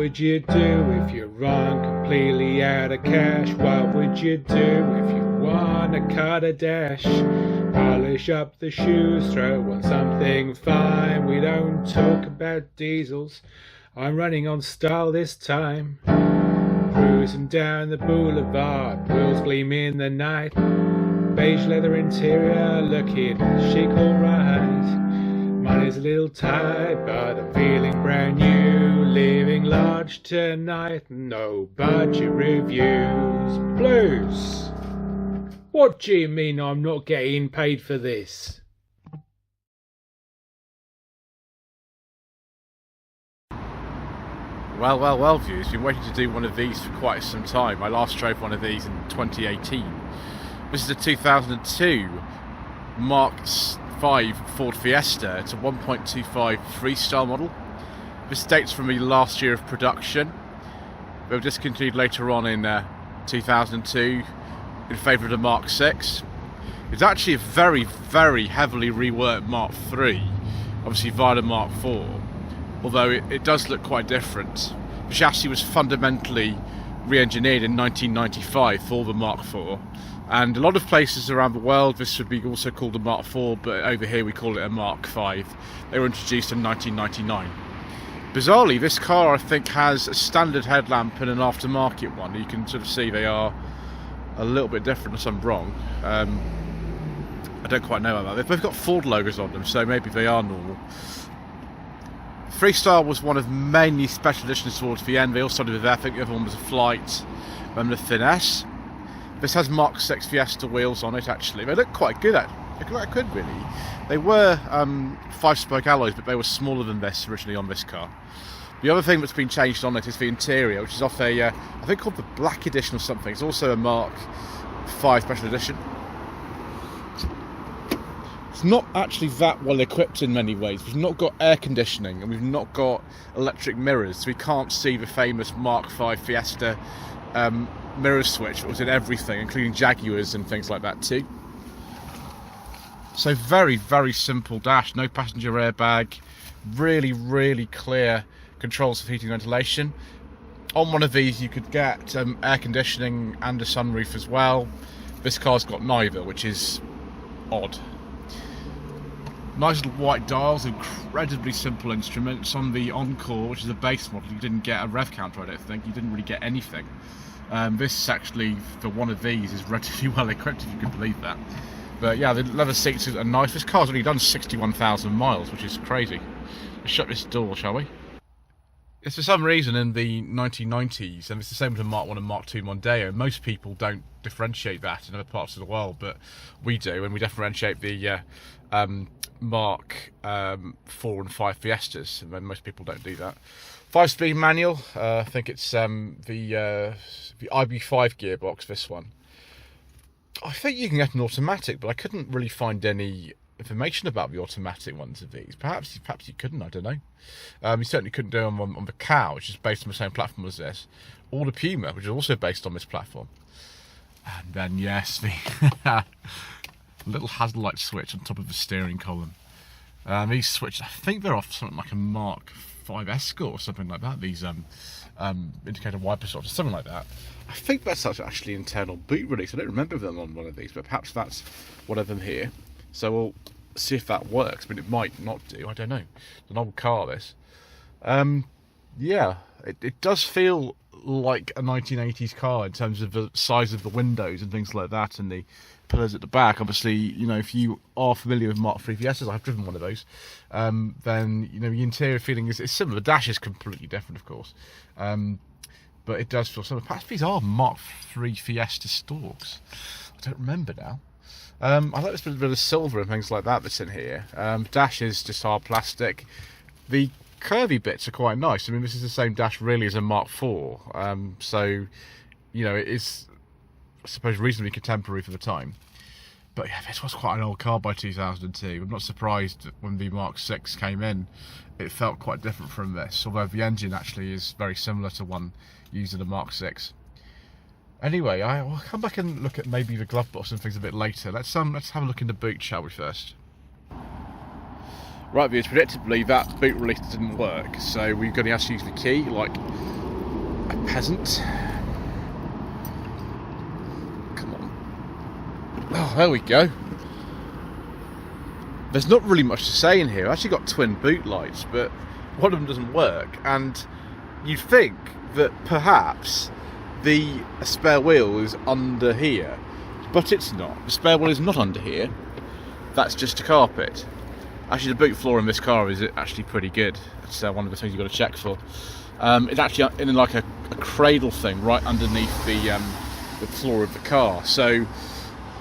would you do if you run completely out of cash? What would you do if you wanna cut a dash? Polish up the shoes, throw on something fine. We don't talk about diesels, I'm running on style this time. Cruising down the boulevard, wheels gleam in the night. Beige leather interior, looking chic alright. Money's a little tight, but I'm feeling brand new. Living large tonight, no budget reviews. Blues! What do you mean I'm not getting paid for this? Well, viewers, been waiting to do one of these for quite some time. I last drove one of these in 2018. This is a 2002 Mark 5 Ford Fiesta. It's a 1.25 Freestyle model. This dates from the last year of production. They were discontinued later on in 2002 in favour of the Mark 6. It's actually a very, very heavily reworked Mark 3, obviously via the Mark 4, although it does look quite different. The chassis was fundamentally re-engineered in 1995 for the Mark 4, and a lot of places around the world this would be also called a Mark 4, but over here we call it a Mark 5. They were introduced in 1999. Bizarrely, this car I think has a standard headlamp and an aftermarket one. You can sort of see they are a little bit different unless I'm wrong. I don't quite know about that. They've both got Ford logos on them, so maybe they are normal. Freestyle was one of many special editions towards the end. They all started with that. I think the other one was a Flight, and the Finesse. This has Mark 6 Fiesta wheels on it actually. They look quite good They look quite good really. They were 5-spoke alloys, but they were smaller than this originally on this car. The other thing that's been changed on it is the interior, which is off a, I think called the Black Edition or something. It's also a Mark 5 Special Edition. It's not actually that well equipped in many ways. We've not got air conditioning and we've not got electric mirrors, so we can't see the famous Mark 5 Fiesta mirror switch that was in everything, including Jaguars and things like that too. So very, very simple dash, no passenger airbag, really, really clear controls for heating and ventilation. On one of these you could get air conditioning and a sunroof as well. This car's got neither, which is odd. Nice little white dials, incredibly simple instruments. On the Encore, which is a base model, you didn't get a rev counter, I don't think. You didn't really get anything. This actually, for one of these, is relatively well equipped, if you can believe that. But yeah, the leather seats are nice. This car's only done 61,000 miles, which is crazy. Let's shut this door, shall we? It's for some reason in the 1990s, and it's the same with the Mark 1 and Mark 2 Mondeo, most people don't differentiate that in other parts of the world, but we do, and we differentiate the Mark 4 and 5 Fiestas, and most people don't do that. 5-speed manual, I think it's the IB5 gearbox, this one. I think you can get an automatic, but I couldn't really find any information about the automatic ones of these. Perhaps you couldn't, I don't know. You certainly couldn't do them on the Cow, which is based on the same platform as this, or the Puma, which is also based on this platform. And then, yes, the little hazard-light switch on top of the steering column. These switches, I think they're off something like a Mark 5 Escort or something like that. These indicator wiper switches, something like that. I think that's actually internal boot release. I don't remember them on one of these, but perhaps that's one of them here. So we'll see if that works, but it might not do. I don't know. It's an old car, this. Yeah, it does feel like a 1980s car in terms of the size of the windows and things like that, and the pillars at the back. Obviously, you know, if you are familiar with Mark 3 Fiestas, I've driven one of those, then, you know, the interior feeling is similar. The dash is completely different, of course. But it does feel similar. Perhaps these are Mark 3 Fiesta stalks. I don't remember now. I like this bit of silver and things like that that's in here. Dash is just hard plastic. The curvy bits are quite nice. I mean, this is the same dash really as a Mark 4. So, you know, it is, I suppose, reasonably contemporary for the time. But yeah, this was quite an old car by 2002. I'm not surprised that when the Mark 6 came in, it felt quite different from this. Although the engine actually is very similar to one used in the Mark 6. Anyway, I'll come back and look at maybe the glove box and things a bit later. Let's have a look in the boot, shall we, first? Right, viewers, predictably that boot release didn't work, so we're going to have to use the key like a peasant. Come on. Oh, there we go. There's not really much to say in here. I've actually got twin boot lights, but one of them doesn't work, and you'd think that perhaps the spare wheel is under here, but it's not. The spare wheel is not under here. That's just a carpet. Actually, the boot floor in this car is actually pretty good. It's one of the things you've got to check for. It's actually in like a cradle thing right underneath the floor of the car. So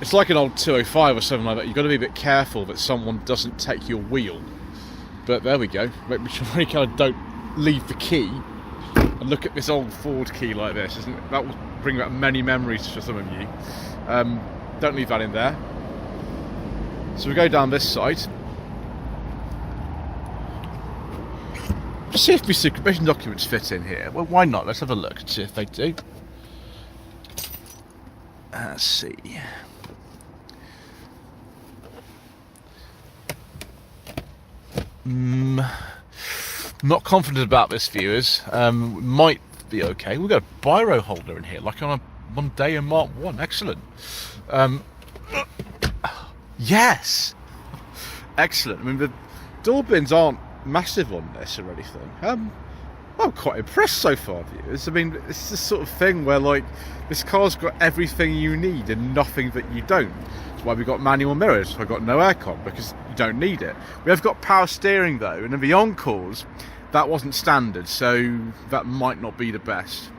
it's like an old 205 or something like that. You've got to be a bit careful that someone doesn't take your wheel. But there we go. Make sure you kind of don't leave the key. And look at this old Ford key like this. That will bring back many memories for some of you. Don't leave that in there. So we go down this side. See if my supervision documents fit in here. Well, why not? Let's have a look and see if they do. Let's see. Not confident about this, viewers. Might be okay. We've got a biro holder in here, like on a Mondeo Mark 1. Excellent. Yes! Excellent. I mean, the door bins aren't massive on this or anything. I'm quite impressed so far, viewers. I mean, it's the sort of thing where, like, this car's got everything you need and nothing that you don't. That's why we've got manual mirrors. I've got no aircon because you don't need it. We have got power steering though, and in the Encores, that wasn't standard, so that might not be the best.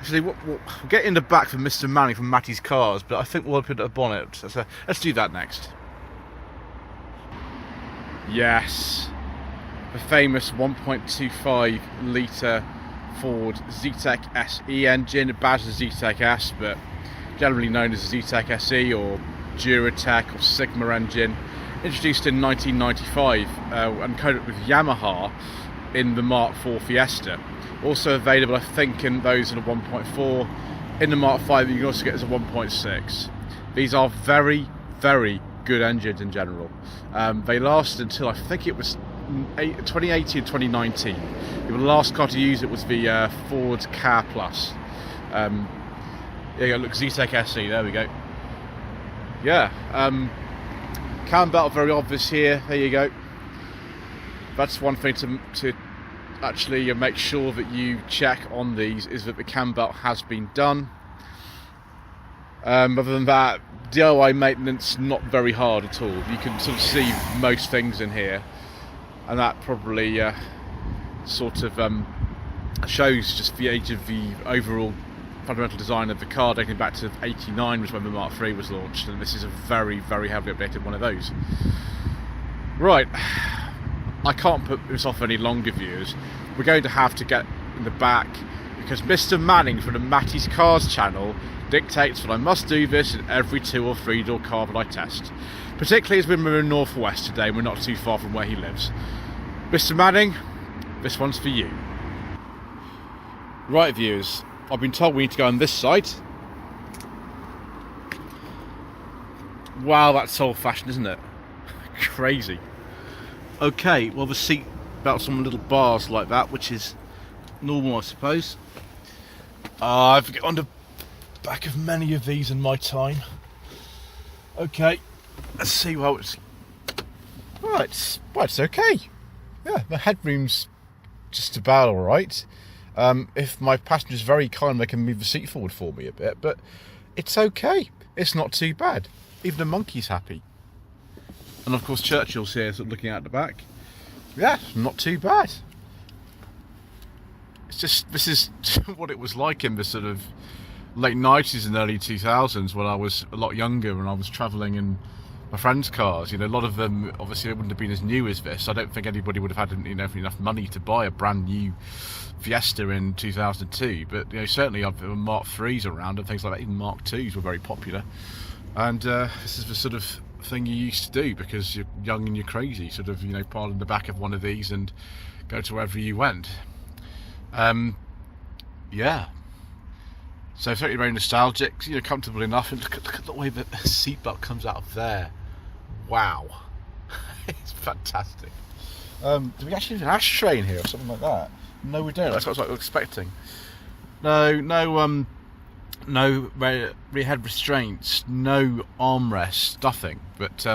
Actually, we'll get in the back for Mr. Manning from Matty's Cars, but I think we'll open a bonnet. So let's do that next. Yes, the famous 1.25 litre Ford Zetec SE engine, badged as Zetec S, but generally known as Zetec SE or Duratec or Sigma engine, introduced in 1995 and coded with Yamaha in the Mark IV Fiesta. Also available, I think, in those in a 1.4. In the Mark V, you can also get as a 1.6. These are very, very good engines in general. They lasted until I think it was 2018, 2019. The last car to use it was the Ford Car Plus. There you go, look, Zetec SE, there we go. Yeah, cam belt very obvious here, there you go. That's one thing to actually make sure that you check on these, is that the cam belt has been done. Other than that, DIY maintenance not very hard at all. You can sort of see most things in here, and that probably sort of shows just the age of the overall fundamental design of the car, dating back to '89 was when the Mark III was launched, and this is a very, very heavily updated one of those. Right, I can't put this off any longer, viewers. We're going to have to get in the back, because Mr. Manning from the Matty's Cars channel dictates that I must do this in every 2 or 3 door car that I test. Particularly as we're in North West today and we're not too far from where he lives. Mr. Manning, this one's for you. Right, viewers, I've been told we need to go on this side. Wow, that's old fashioned, isn't it? Crazy. Okay, well, the seat belt's on little bars like that, which is normal, I suppose. I've got on the back of many of these in my time. Okay, let's see how it's. Well, it's okay. Yeah, the headroom's just about all right. If my passenger's very kind, they can move the seat forward for me a bit, but it's okay. It's not too bad. Even the monkey's happy. And of course Churchill's here, sort of looking out the back. Yeah, not too bad. It's just, this is what it was like in the sort of late 90s and early 2000s when I was a lot younger and I was travelling in my friends' cars. You know, a lot of them, obviously, they wouldn't have been as new as this. I don't think anybody would have had enough money to buy a brand new Fiesta in 2002, but certainly there were Mark IIIs around and things like that. Even Mark IIs were very popular, and this is the sort of thing you used to do because you're young and you're crazy. Sort of, pile in the back of one of these and go to wherever you went. Yeah. So certainly very nostalgic, comfortable enough, and look at the way the seatbelt comes out of there. Wow. It's fantastic. Do we actually have an ashtray in here or something like that? No, we don't. That's what I was expecting. No rear head restraints, no armrests, nothing. But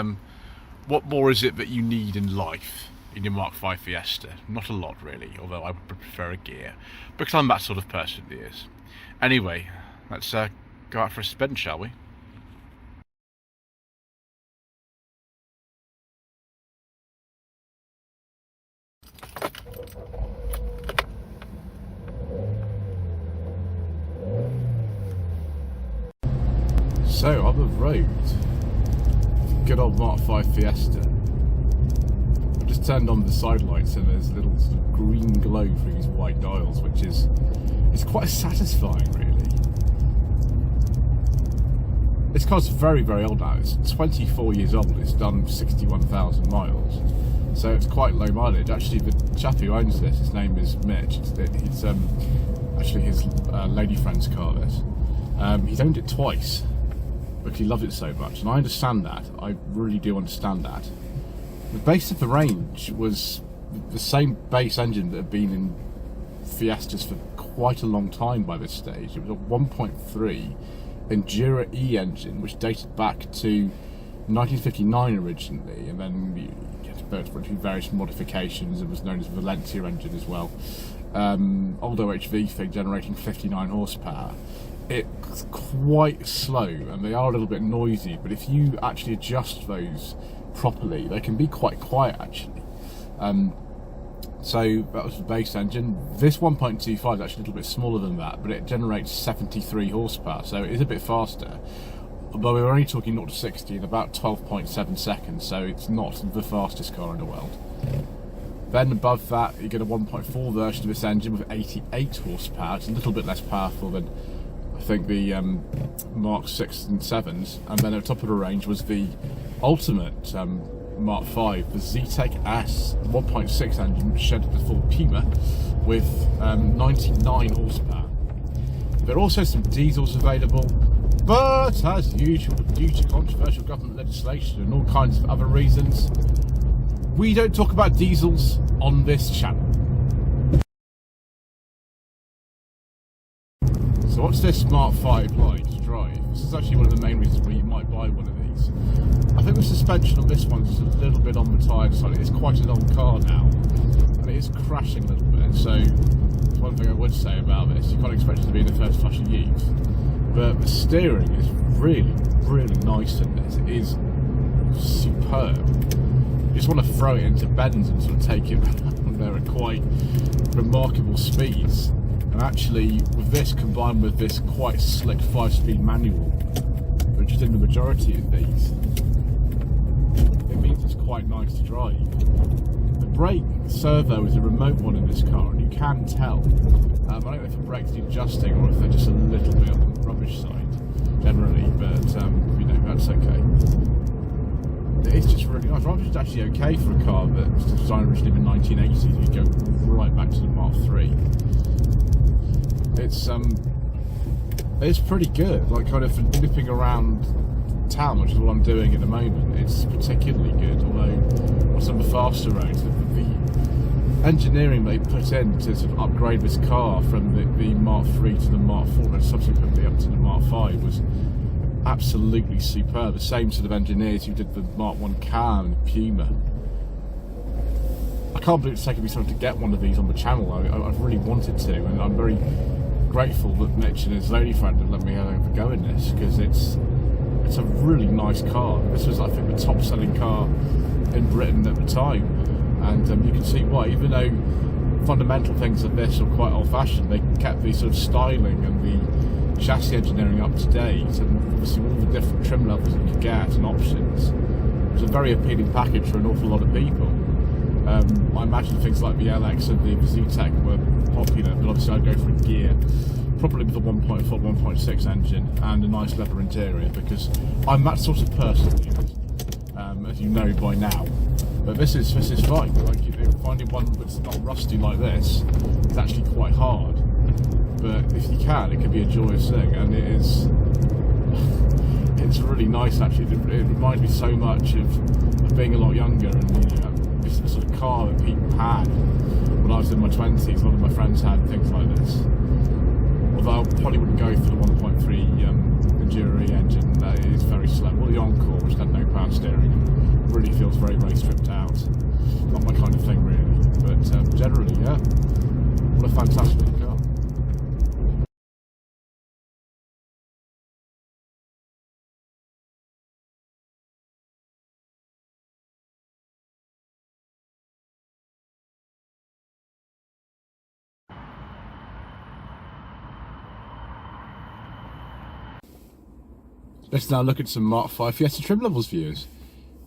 what more is it that you need in life in your Mark V Fiesta? Not a lot, really, although I would prefer a gear, because I'm that sort of person that is. Anyway, let's go out for a spin, shall we? So, on the road, good old Mark V Fiesta. I've just turned on the side lights and there's a little sort of green glow through these white dials, which is quite satisfying, really. This car's very, very old now. It's 24 years old. It's done 61,000 miles. So it's quite low mileage. Actually, the chap who owns this, his name is Mitch. It's actually his lady friend's car, this. He's owned it twice, because he loves it so much, and I understand that. I really do understand that. The base of the range was the same base engine that had been in Fiestas for quite a long time by this stage. It was a 1.3 Endura E engine, which dated back to 1959 originally, and then you had to go through various modifications. It was known as Valencia engine as well. Old OHV thing generating 59 horsepower. It's quite slow and they are a little bit noisy, but if you actually adjust those properly, they can be quite quiet actually. So that was the base engine. This 1.25 is actually a little bit smaller than that, but it generates 73 horsepower, so it is a bit faster. Although we were only talking 0 to 60 in about 12.7 seconds, so it's not the fastest car in the world. Then above that, you get a 1.4 version of this engine with 88 horsepower. It's a little bit less powerful than I think the Mark 6 and 7s, and then at the top of the range was the ultimate Mark 5, the ZTEC S 1.6 engine, shed the full Puma with 99 horsepower. There are also some diesels available, but as usual, due to controversial government legislation and all kinds of other reasons, we don't talk about diesels on this channel. So what's this Mark 5 like to drive? This is actually one of the main reasons why you might buy one of these. I think the suspension on this one is a little bit on the tired side. It's quite an old car now, and it is crashing a little bit, so that's one thing I would say about this. You can't expect it to be in the first flush of youth. But the steering is really, really nice in this. It is superb. You just want to throw it into bends and sort of take it around there at quite remarkable speeds. And actually, with this combined with this quite slick 5-speed manual, which is in the majority of these, it means it's quite nice to drive. The brake servo is a remote one in this car, and you can tell. I don't know if the brakes need adjusting or if they're just a little bit on the rubbish side, generally, but you know, that's okay. It's just really nice. Rubbish is actually okay for a car that was designed originally in the 1980s. You go right back to the Mark III. It's pretty good, like kind of nipping around town, which is what I'm doing at the moment. It's particularly good, although on some of the faster roads, the engineering they put in to sort of upgrade this car from the Mark III to the Mark IV and subsequently up to the Mark V was absolutely superb. The same sort of engineers who did the Mark I Cam and Puma. I can't believe it's taken me so long to get one of these on the channel. I've really wanted to, and I'm very grateful that Mitch and his lady friend have let me have a go in this, because it's a really nice car. This was, I think, the top selling car in Britain at the time, and you can see why. Even though fundamental things of this are quite old fashioned, they kept the sort of styling and the chassis engineering up to date, and obviously all the different trim levels that you could get and options. It was a very appealing package for an awful lot of people. I imagine things like the LX and the ZTEC were popular, but obviously I'd go for a gear, probably with a 1.4, 1.6 engine and a nice leather interior, because I'm that sort of person, as you know by now. But this is fine. Like, you know, finding one that's not rusty like this is actually quite hard. But if you can, it can be a joyous thing, and it is. it's really nice actually. It reminds me so much of being a lot younger, and you know, this is the sort of car that people had when I was in my 20s. A lot of my friends had things like this. Although I probably wouldn't go for the 1.3 Enduro engine. That is very slow. Or the Encore, which had no power steering, and really feels very, very stripped out. Not my kind of thing really, but generally, yeah, what a fantastic car. Let's now look at some Mark V Fiesta trim levels viewers.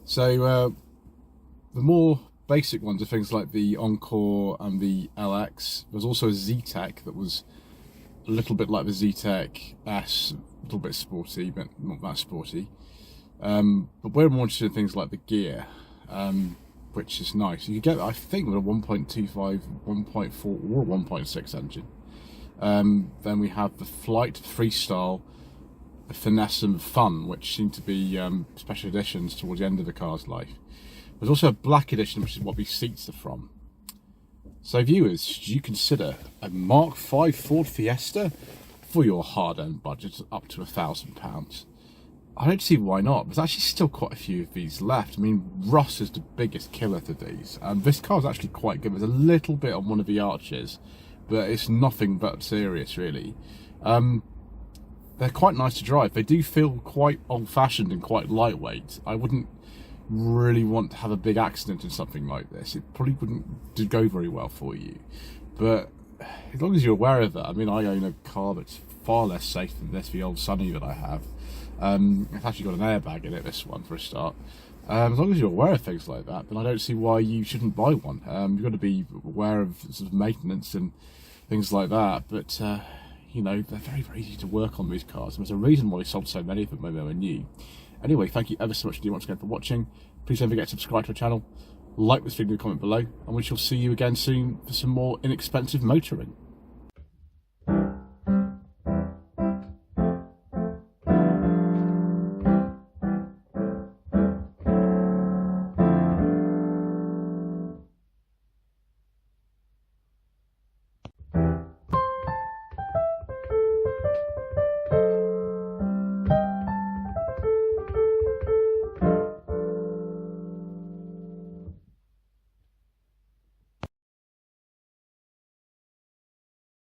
So the more basic ones are things like the Encore and the LX. There's also a Z-Tech that was a little bit like the Z-Tech S, a little bit sporty, but not that sporty. But we're more interested in things like the gear, which is nice. You get, I think, with a 1.25, 1.4 or 1.6 engine. Then we have the Flight, Freestyle, the Finesse and Fun, which seem to be special editions towards the end of the car's life. There's also a black edition, which is what these seats are from. So viewers, should you consider a Mark V Ford Fiesta for your hard-earned budget up to £1,000? I don't see why not. There's actually still quite a few of these left. I mean, Ross is the biggest killer to these. This car is actually quite good. There's a little bit on one of the arches, but it's nothing but serious, really. They're quite nice to drive. They do feel quite old-fashioned and quite lightweight. I wouldn't really want to have a big accident in something like this. It probably wouldn't go very well for you. But as long as you're aware of that, I mean, I own a car that's far less safe than this, the old Sunny that I have. It's actually got an airbag in it, this one, for a start. As long as you're aware of things like that, then I don't see why you shouldn't buy one. You've got to be aware of sort of maintenance and things like that. But you know, they're very, very easy to work on, these cars. And there's a reason why we sold so many of them when they were new. Anyway, thank you ever so much indeed once again for watching. Please don't forget to subscribe to our channel, like this video, comment below, and we shall see you again soon for some more inexpensive motoring.